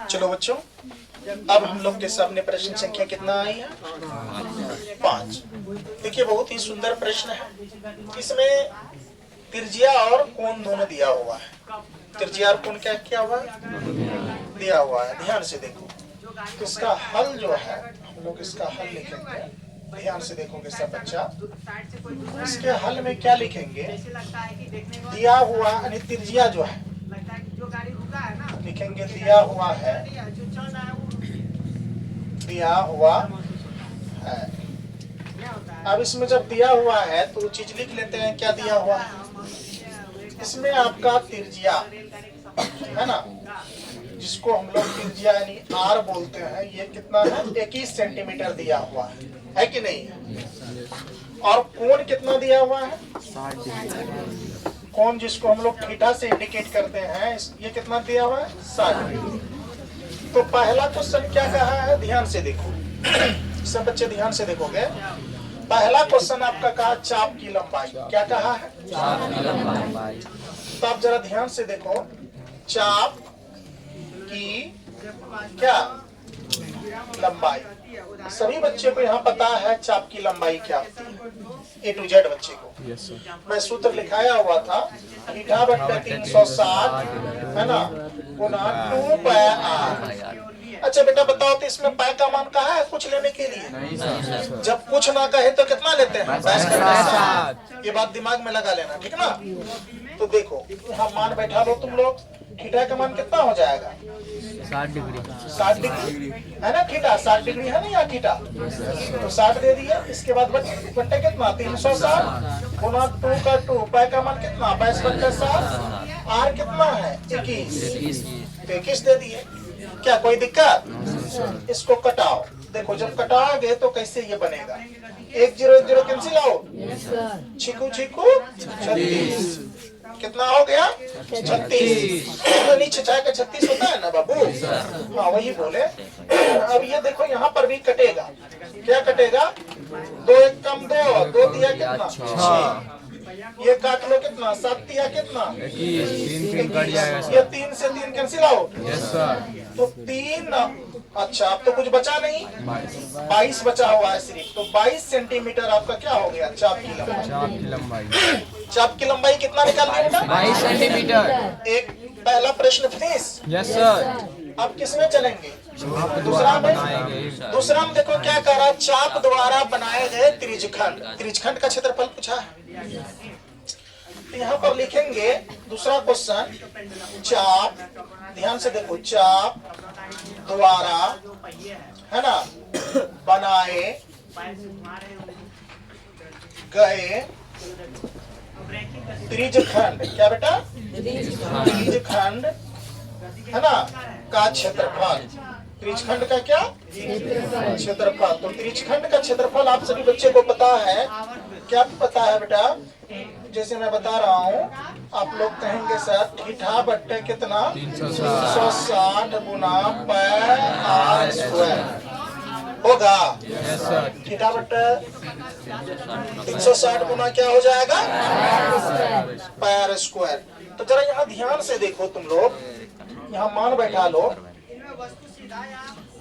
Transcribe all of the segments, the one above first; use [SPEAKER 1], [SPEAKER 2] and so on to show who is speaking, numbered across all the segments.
[SPEAKER 1] चलो बच्चों, अब हम लोग के सामने प्रश्न संख्या कितना आई है? 5। देखिए, बहुत ही सुंदर प्रश्न है। इसमें त्रिज्या और कोण दोनों दिया हुआ है। त्रिज्या और कोण क्या क्या हुआ दिया हुआ है, ध्यान से देखो। तो इसका हल जो है, हम लोग इसका हल लिखेंगे। ध्यान से देखोगे सब बच्चा, इसके हल में क्या लिखेंगे? दिया हुआ यानी त्रिज्या जो है लिखेंगे, दिया हुआ है, दिया हुआ है। अब इसमें जब दिया हुआ है तो चीज लिख लेते हैं, क्या दिया हुआ है। इसमें आपका त्रिज्या है ना, जिसको हम लोग त्रिज्या यानी आर बोलते हैं, ये कितना है? 21 सेंटीमीटर दिया हुआ है कि नहीं? और कोण कितना दिया हुआ है? कोण जिसको हम लोग थीटा से इंडिकेट करते हैं, ये कितना दिया हुआ है? 60 डिग्री। तो पहला क्वेश्चन क्या कहा है, ध्यान से देखो सब बच्चे, ध्यान से देखोगे। पहला क्वेश्चन आपका कहा चाप की लंबाई। क्या कहा है? चाप की लंबाई। तो आप जरा ध्यान से देखो, चाप की क्या लंबाई। सभी बच्चे को यहाँ पता है चाप की लंबाई क्या होती है, A to Z बच्चे को। मैं सूत्र लिखाया हुआ था, थीटा बट्टे 360 है ना, गुना 2 पाई r। अच्छा बेटा बताओ, तो इसमें पाई का मान कहा है कुछ लेने के लिए? नहीं। जब कुछ ना कहे तो कितना लेते हैं? 7। ये बात दिमाग में लगा लेना, ठीक ना। तो देखो यहाँ मान बैठा लो तुम लोग, थीटा का मान कितना हो जाएगा? 60 डिग्री। 60 डिग्री है ना, थीटा 60 डिग्री है ना यहाँ थीटा, तो 60 दे दिया। इसके बाद बट्टे कितना? 360 गुना 2 का 2, पाई का मान कितना? 22/7। आर कितना है? 21। 21 दे दिए। क्या कोई दिक्कत? इसको कटाओ। देखो जब कटाओगे तो कैसे ये बनेगा? 1 0 1 0 कैंसिल आओ, छिकू छिकू 36। कितना हो गया? 36। नीचे जाकर 36 होता है ना बाबू? हाँ वही बोले। अब ये देखो यहाँ पर भी कटेगा। क्या कटेगा? 2 1 कम 2, 2 दिया कितना? 6। ये काट लो कितना? 7 दिया कितना? 21। ये 3 से 3 कैंसिल आउट। तो 3, अच्छा अब तो कुछ बचा नहीं, 22 बचा हुआ है सिर्फ। तो 22 सेंटीमीटर आपका क्या हो गया? चाप की लंबाई। चाप की लंबाई कितना निकाल दिया बेटा? 22 सेंटीमीटर। एक पहला प्रश्न फिनिश। Yes sir. अब किसमें चलेंगे? दूसरा में। दूसरा में देखो क्या कह रहा, चाप द्वारा बनाए गए त्रिज्यखंड। त्रिज्यखंड का क्षेत्रफल पूछा है। यहाँ पर लिखेंगे दूसरा क्वेश्चन, चाप, ध्यान से देखो, चाप द्वारा है ना बनाए गए त्रिज्यखंड। क्या बेटा? त्रिज्यखंड है ना का क्षेत्रफल। त्रिज्यखंड का क्या? क्षेत्रफल। तो त्रिज्यखंड का क्षेत्रफल आप सभी बच्चे को पता है। क्या पता है बेटा? जैसे मैं बता रहा हूँ, आप लोग कहेंगे सर थीटा बट्टे कितना? 360 गुना पाई r स्क्वायर होगा। थीटा बट्टे 360 गुना क्या हो जाएगा? पाई r स्क्वायर। तो जरा यहाँ ध्यान से देखो तुम लोग, यहाँ मान बैठा लो,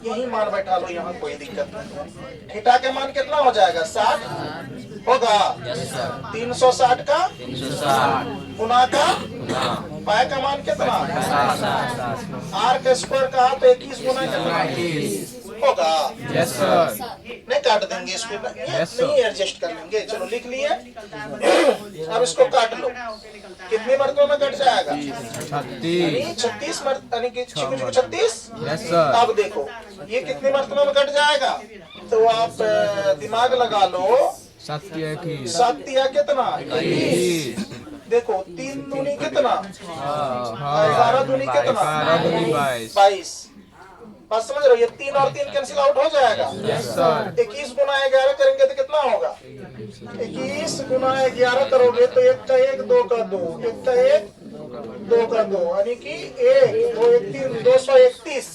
[SPEAKER 1] यही मान बैठा लो, यहाँ कोई दिक्कत नहीं। थीटा के मान कितना हो जाएगा? 60 होगा। 360 का गुना का पाई का मान कितना? आर का स्क्वायर का तो 21 गुना कितना होगा? Yes sir. नहीं काट देंगे इसको, नहीं एडजस्ट कर लेंगे। चलो लिख लिए। अब इसको काट लो। कितनी मरतबों में कट जाएगा? 36 यानी कि 36। Yes sir. अब देखो ये कितनी मरतबों में कट जाएगा, तो आप दिमाग लगा लो। 7 या कितना? 21। देखो 3 दूनी कितना? 11 दूनी कितना? 22। बात समझ रहे हो? ये 3 और 3 कैंसिल आउट हो जाएगा। 21 गुना 11 करेंगे तो कितना होगा? 21 गुना 11 करोगे तो 1 का 1 2 का 2, 1 का 1 2 का 2, यानी कि 1 2 1 3 231।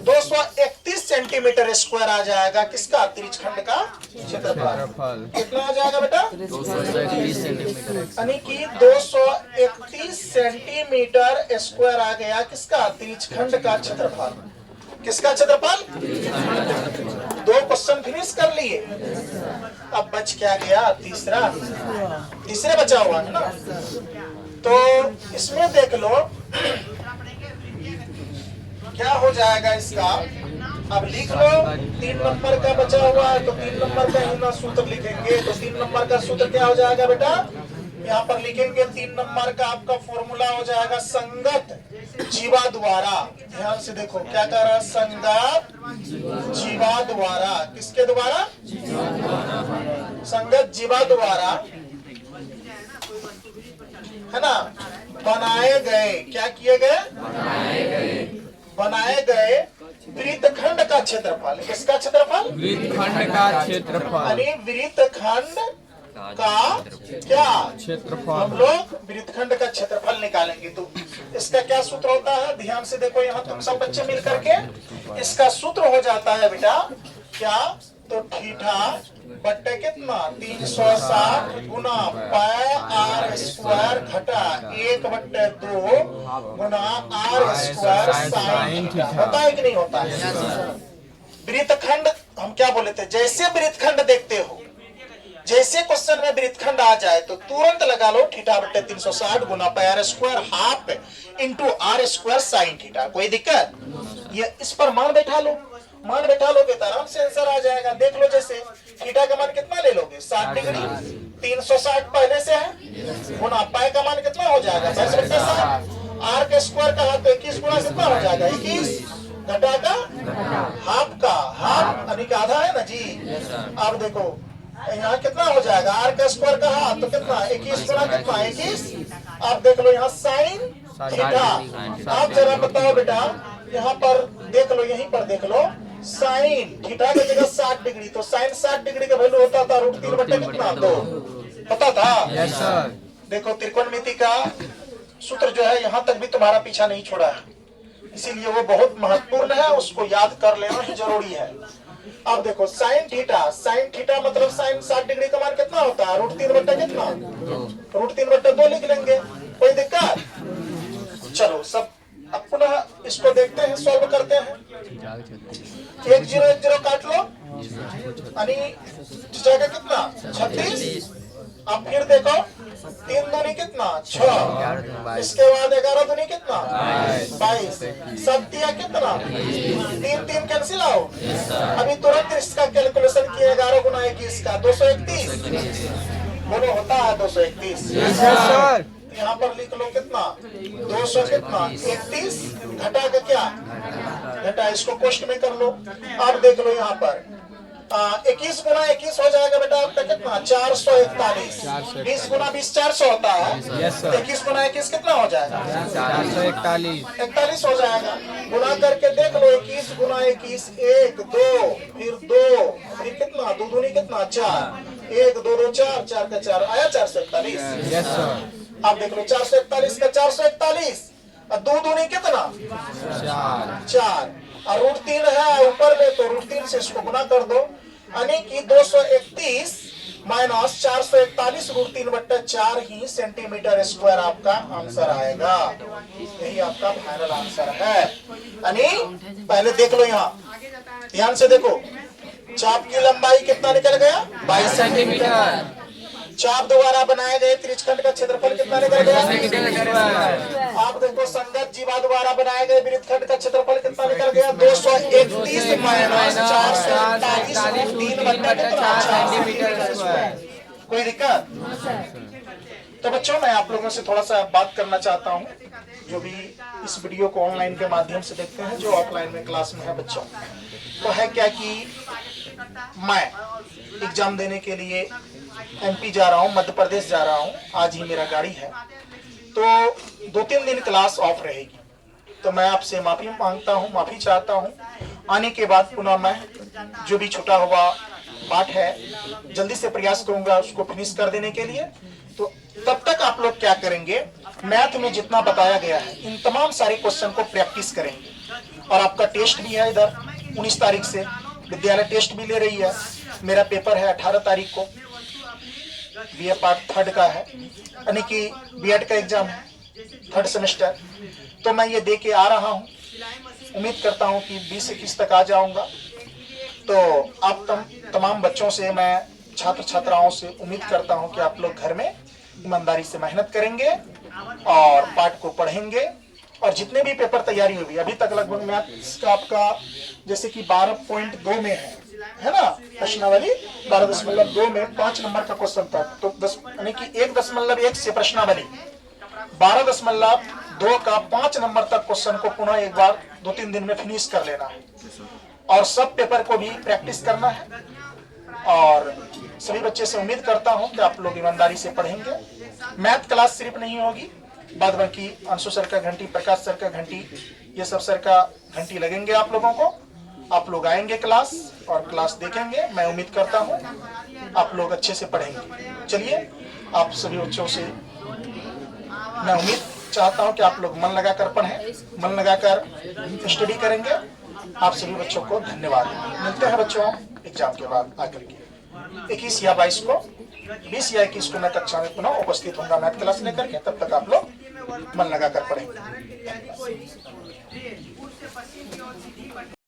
[SPEAKER 1] 231 सेंटीमीटर स्क्वायर आ जाएगा किसका, त्रिज्यखंड का क्षेत्रफल। कितना आ जाएगा बेटा,
[SPEAKER 2] 231 सेंटीमीटर।
[SPEAKER 1] यानी कि 231 सेंटीमीटर स्क्वायर आ गया किसका, त्रिज्यखंड का क्षेत्रफल। किसका क्षेत्रफल, 2 क्वेश्चन फिनिश कर लिए। अब बच क्या गया, तीसरे बचा हुआ है ना। तो इसमें देख लो क्या हो जाएगा इसका। अब लिख लो 3 नंबर का बचा हुआ है, तो 3 नंबर का ही ना सूत्र लिखेंगे। तो 3 नंबर का सूत्र क्या हो जाएगा बेटा, यहाँ पर लिखेंगे 3 नंबर का आपका फॉर्मूला हो जाएगा संगत जीवा द्वारा। ध्यान से देखो क्या कह रहा है, संगत जीवा द्वारा। किसके द्वारा, संगत जीवा द्वारा, है ना, बनाए गए, क्या किए गए, बनाए गए वृत्तखंड का क्षेत्रफल। किसका क्षेत्रफल,
[SPEAKER 2] वृत्तखंड का क्षेत्रफल।
[SPEAKER 1] यानी वृत्तखंड का क्या क्षेत्रफल, हम लोग वृत्तखंड का क्षेत्रफल निकालेंगे। तो इसका क्या सूत्र होता है, ध्यान से देखो यहाँ तुम सब बच्चे मिल करके। इसका सूत्र हो जाता है बेटा क्या, तो थीटा बट्टे कितना 360 गुना पाई आर स्क्वायर घटा 1/2 गुना आर स्क्वायर साइन थीटा। होता है कि नहीं होता है। वृत्तखंड हम क्या बोले थे, जैसे वृत्तखंड देखते हो, जैसे क्वेश्चन में वृत्तखंड आ जाए तो तुरंत लगा लो थीटा बट्टे 360 गुना pi R square half into R square sine theta. कोई दिक्कत, ये इस पर मान बैठा लो, मान बैठा लोगे तो आराम से आंसर आ जाएगा। देख लो जैसे थीटा का मान कितना ले लोगे, 60 डिग्री, 360 पहले से है, गुना पाई का मान कितना हो जाएगा 10/7। आर के स्क्वायर का हाफ तो 21 गुना कितना हो जाएगा 21, घटा का हाफ का हाफ यानी कि आधा है ना जी। अब देखो यहाँ कितना हो जाएगा, आर का स्क्वायर का हाफ तो कितना 21 गुना कितना 21। अब देख लो यहाँ साइन थीटा। आप जरा बताओ बेटा, यहाँ पर देख लो, यहीं पर देख लो, साइन थीटा की जगह 60 डिग्री, तो साइन 60 डिग्री का वैल्यू होता था √3 बटे कितना 2, पता था।
[SPEAKER 2] Yes sir.
[SPEAKER 1] देखो त्रिकोणमिति का सूत्र जो है यहाँ तक भी तुम्हारा पीछा नहीं छोड़ा है, इसीलिए वो बहुत महत्वपूर्ण है, उसको याद कर लेना ही जरूरी है। अब देखो साइन थीटा मतलब साइन 60 डिग्री का मान कितना होता है, √3 बटे कितना, √3 बटे 2 लिख लेंगे। कोई दिक्कत, चलो सब अब पुनः इसको देखते हैं, सॉल्व करते हैं। 1 0 1 0 काट लो, यानी जगह कितना 36। अब फिर देखो 3 दूनी कितना 6, इसके बाद 11 दूनी कितना 22, 7 दिया कितना 3 कैंसिल आओ। अभी तुरंत इसका कैलकुलेशन किया, 11 गुना 21 का 231, बोलो होता है 231। यहाँ पर लिख लो कितना 200 कितना 31 घटा का क्या घटा, इसको कोष्ट में कर लो। अब देख लो यहाँ पर 21 गुना 21 हो जाएगा बेटा आपका कितना 441, 20 गुना 20 400 होता है। 21 गुना 21 कितना हो जाएगा 441 हो जाएगा। गुना करके देख लो 21 गुना 21 1 2 फिर कितना 2 दूनी कितना 4, 1 2 2 4 4 का 4 आया 441। अब देख लो 441 का 441 और 2 दूनी कितना 4 और √3 है ऊपर में, तो √3 से इसको गुना कर दो, यानी कि 231 माइनस 441 √3 बट्टा 4 ही सेंटीमीटर स्क्वायर आपका आंसर आएगा। यही आपका फाइनल आंसर है। यानी पहले देख लो यहाँ ध्यान से देखो, चाप की लंबाई कितना निकल गया 22 सेंटीमीटर। चाप द्वारा बनाए गए त्रिज्यखंड का क्षेत्रफल कितना निकल गया। आप देखो संगत जीवा द्वारा बनाए गए वृत्तखंड का क्षेत्रफल कितना निकल गया 231 माइनस 441 3 बटा कितना 4 सेंटीमीटर स्क्वायर। कोई दिक्कत। तो बच्चों मैं आप लोगों से थोड़ा सा बात करना चाहता हूँ, जो भी इस वीडियो को ऑनलाइन के माध्यम से देखते हैं, जो ऑफलाइन में क्लास में है बच्चों, तो है क्या कि मैं एग्जाम देने के लिए MP जा रहा हूँ, मध्य प्रदेश जा रहा हूँ। आज ही मेरा गाड़ी है, तो 2-3 दिन क्लास ऑफ रहेगी। तो मैं आपसे माफी मांगता हूँ, माफी चाहता हूँ। आने के बाद पुनः मैं जो भी छूटा हुआ पाठ है जल्दी से प्रयास करूंगा उसको फिनिश कर देने के लिए। तो तब तक आप लोग क्या करेंगे, मैथ में जितना बताया गया है इन तमाम सारे क्वेश्चन को प्रैक्टिस करेंगे। और आपका टेस्ट भी है इधर, 19 तारीख से विद्यालय टेस्ट भी ले रही है। मेरा पेपर है 18 तारीख को, बीए पार्ट 3 का है, यानी कि बीएड का एग्जाम है, 3rd सेमेस्टर। तो मैं ये दे के आ रहा हूँ, उम्मीद करता हूँ कि 20-21 तक आ जाऊंगा। तो आप तमाम बच्चों से, मैं छात्र छात्राओं से उम्मीद करता हूँ कि आप लोग घर में ईमानदारी से मेहनत करेंगे और पाठ को पढ़ेंगे। और जितने भी पेपर तैयारी हुई अभी तक, लगभग मैथ्स का आपका जैसे कि 12.2 में है ना, प्रश्नावली 12.2 में 5 नंबर का क्वेश्चन था, तो 10 यानी कि 1.1 से प्रश्नावली 12.2 का 5 नंबर तक क्वेश्चन को पुनः एक बार 2-3 दिन में फिनिश कर लेना है। और सब पेपर को भी प्रैक्टिस करना है। और सभी बच्चे से उम्मीद करता हूं कि आप लोग ईमानदारी से पढ़ेंगे। मैथ क्लास सिर्फ नहीं होगी, बाद बाकी अंशु सर का घंटी, प्रकाश सर का घंटी, ये सब सर का घंटी लगेंगे आप लोगों को। आप लोग आएंगे क्लास और क्लास देखेंगे। मैं उम्मीद करता हूं आप लोग अच्छे से पढ़ेंगे। चलिए, आप सभी बच्चों से मैं उम्मीद चाहता हूं कि आप लोग मन लगाकर पढ़ें, मन लगाकर स्टडी करेंगे। आप सभी बच्चों को धन्यवाद। मिलते हैं बच्चों एग्जाम के बाद आकर के 21 या 22 को, 20 या 21 को मैं कक्षा में पुनः उपस्थित होऊंगा मैथ क्लास लेकर के। तब तक आप लोग मन लगाकर पढ़ेंगे।